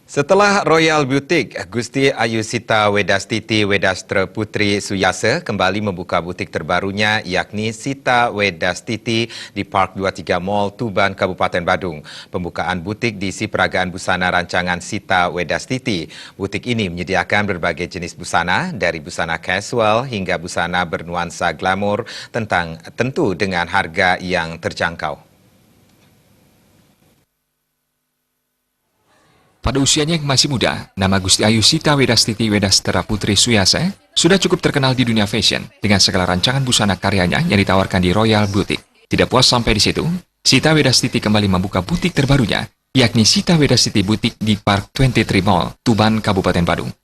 Setelah Royal Boutique, Gusti Ayu Sita Wedastiti Wedastra Putri Suyasa kembali membuka butik terbarunya yakni Sita Wedastiti di Park 23 Mall, Tuban, Kabupaten Badung. Pembukaan butik diisi peragaan busana rancangan Sita Wedastiti. Butik ini menyediakan berbagai jenis busana, dari busana casual hingga busana bernuansa glamour, tentu dengan harga yang terjangkau. Pada usianya yang masih muda, nama Gusti Ayu Sita Wedastiti Wedastra Putri Suyasa sudah cukup terkenal di dunia fashion dengan segala rancangan busana karyanya yang ditawarkan di Royal Boutique. Tidak puas sampai di situ, Sita Wedastiti kembali membuka butik terbarunya, yakni Sita Wedastiti Boutique di Park 23 Mall, Tuban, Kabupaten Badung.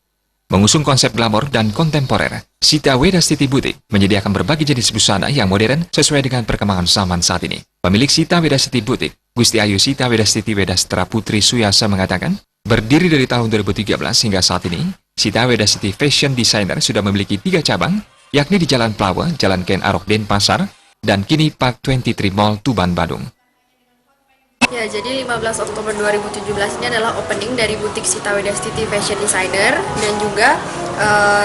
Mengusung konsep glamor dan kontemporer, Sita Wedastiti Boutique menyediakan berbagai jenis busana yang modern sesuai dengan perkembangan zaman saat ini. Pemilik Sita Wedastiti Boutique, Gusti Ayu Sita Wedastiti Wedastra Putri Suyasa mengatakan, berdiri dari tahun 2013 hingga saat ini, Sita Wedastiti Fashion Designer sudah memiliki 3 cabang, yakni di Jalan Plawa, Jalan Ken Arok Denpasar, dan kini Park 23 Mall, Tuban, Badung. Ya, jadi 15 Oktober 2017 ini adalah opening dari butik Sita Wedastiti Fashion Designer dan juga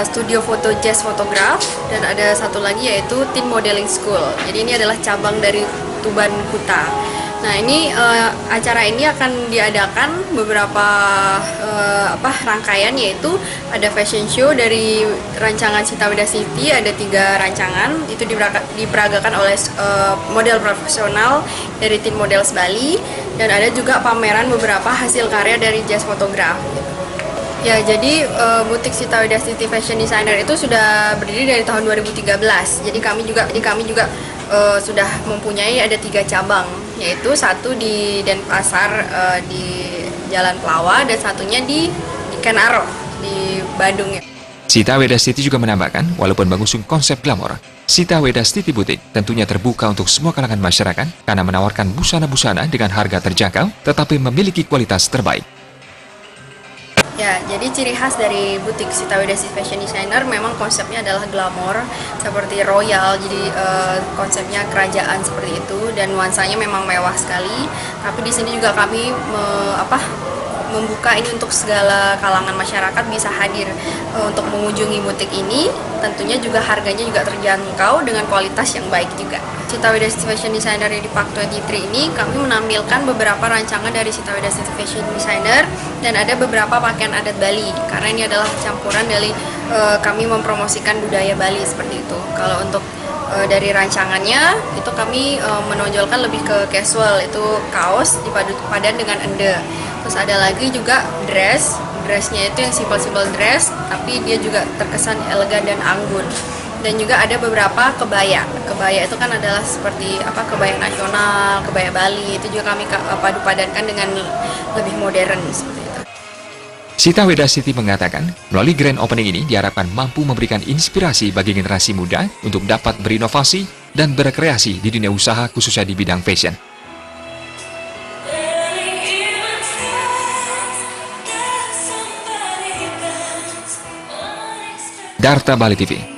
studio foto jazz fotograf, dan ada satu lagi yaitu Teen Modeling School. Jadi ini adalah cabang dari Tuban Kuta. Nah, ini acara ini akan diadakan beberapa rangkaian, yaitu ada fashion show dari rancangan Sita Wedastiti, ada 3 rancangan, itu diperagakan oleh model profesional dari Teen Models Bali, dan ada juga pameran beberapa hasil karya dari jazz fotograf. Ya, jadi butik Sita Wedastiti Fashion Designer itu sudah berdiri dari tahun 2013. Jadi kami juga sudah mempunyai ada 3 cabang, yaitu satu di Denpasar di Jalan Plawa, dan satunya di Ken Arok di Badung. Sita Wedastiti juga menambahkan, walaupun mengusung konsep glamor, Sita Wedastiti Boutique tentunya terbuka untuk semua kalangan masyarakat karena menawarkan busana-busana dengan harga terjangkau tetapi memiliki kualitas terbaik. Ya, jadi ciri khas dari butik Sita Wedastiti Fashion Designer memang konsepnya adalah glamor, seperti royal, jadi konsepnya kerajaan seperti itu, dan nuansanya memang mewah sekali. Tapi di sini juga kami membuka ini untuk segala kalangan masyarakat bisa hadir untuk mengunjungi butik ini. Tentunya juga harganya juga terjangkau dengan kualitas yang baik juga. Sita Wedastiti Fashion Designer di Park 23 ini kami menampilkan beberapa rancangan dari Sita Wedastiti Fashion Designer, dan ada beberapa pakaian adat Bali, karena ini adalah campuran dari kami mempromosikan budaya Bali seperti itu. Kalau untuk dari rancangannya itu kami menonjolkan lebih ke casual, itu kaos dipadu padan dengan ende. Terus ada lagi juga dressnya itu yang simple dress, tapi dia juga terkesan elegan dan anggun. Dan juga ada beberapa kebaya itu kan adalah seperti kebaya nasional, kebaya Bali, itu juga kami padu padankan dengan lebih modern seperti itu. Sita Wedastiti mengatakan, melalui grand opening ini diharapkan mampu memberikan inspirasi bagi generasi muda untuk dapat berinovasi dan berkreasi di dunia usaha khususnya di bidang fashion. Darta Bali TV.